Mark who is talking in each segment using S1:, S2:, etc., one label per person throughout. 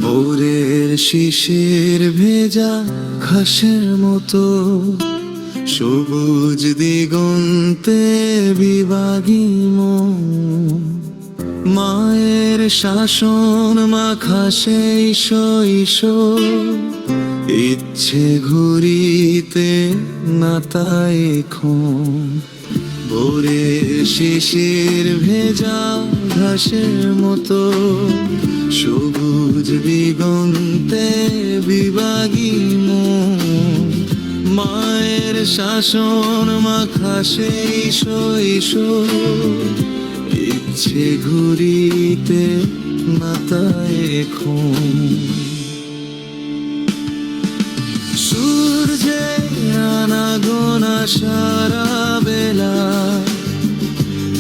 S1: ভোরের শিশির ভেজা ঘাসের মতো সবুজ দিগন্তে বিভাগী মন, মায়ের শাসন মাখা সেই শৈশব, ইচ্ছে ঘুরিতে না তাই এখন। ভোরের শিশির ভেজা ঘাসের মতো সবুজ দিগন্তে বিভাগী মন, মায়ের শাসন মাখা সেই শৈশব, ইচ্ছে ঘুরিতে না তাই এখন। সূর্যের আনাগোনা সারা বেলা,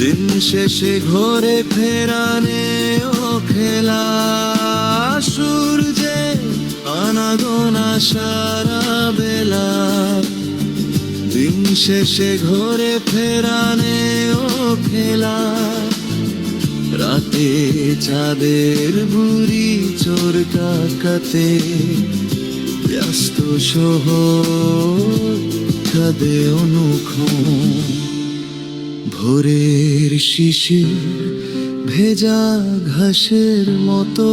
S1: দিন শেষে ঘরে ফেরানে ও খেলা। সূর্যের আনাগোনা সারা বেলা, দিন শেষে ঘরে ফেরানে ও খেলা। রাতে চাঁদের বুড়ি চোর কাকাতে ব্যস্ত শহর কাঁদে অনুক্ষণ। ভোরের শিশির ভেজা ঘাসের মতো,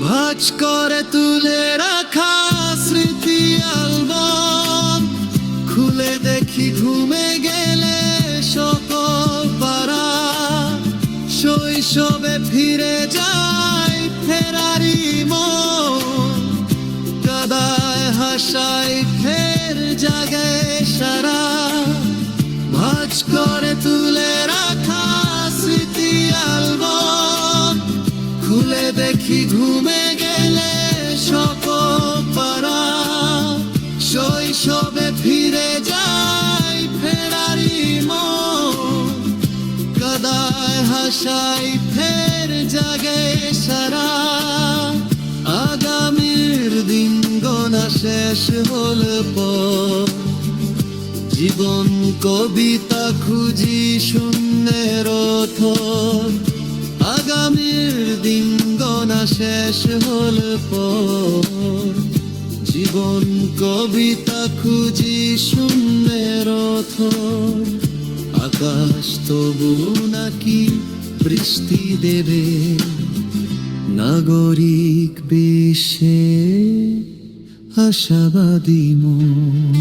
S1: ভাঁজ করে তুলে রাখা স্মৃতি অ্যালবাম, খুলে দেখি ঘুমে গেলে সকল পারা। শৈশবে ফিরে যায় ফেরারি মন, কাদায় হাসায় ফের জাগে সারা। ভাঁজ করে তুলে রাখা স্মৃতি অ্যালবাম, খুলে দেখি ঘুমে গেলে সকল পারা। শৈশবে ফিরে যায় ফেরারি মন, কাদায় হাসাই ফের জাগে সারা। আগামীর দিন গোনা শেষ হল পর, জীবন কবিতা খুঁজি শূন্যের থর। আগামীর দিন গোনা শেষ হল পর, জীবন কবিতা খুঁজি শূন্যের থর। আকাশ তবু নাকি বৃষ্টি দেবে, নাগরিক বিশ্বে আশাবাদী মন।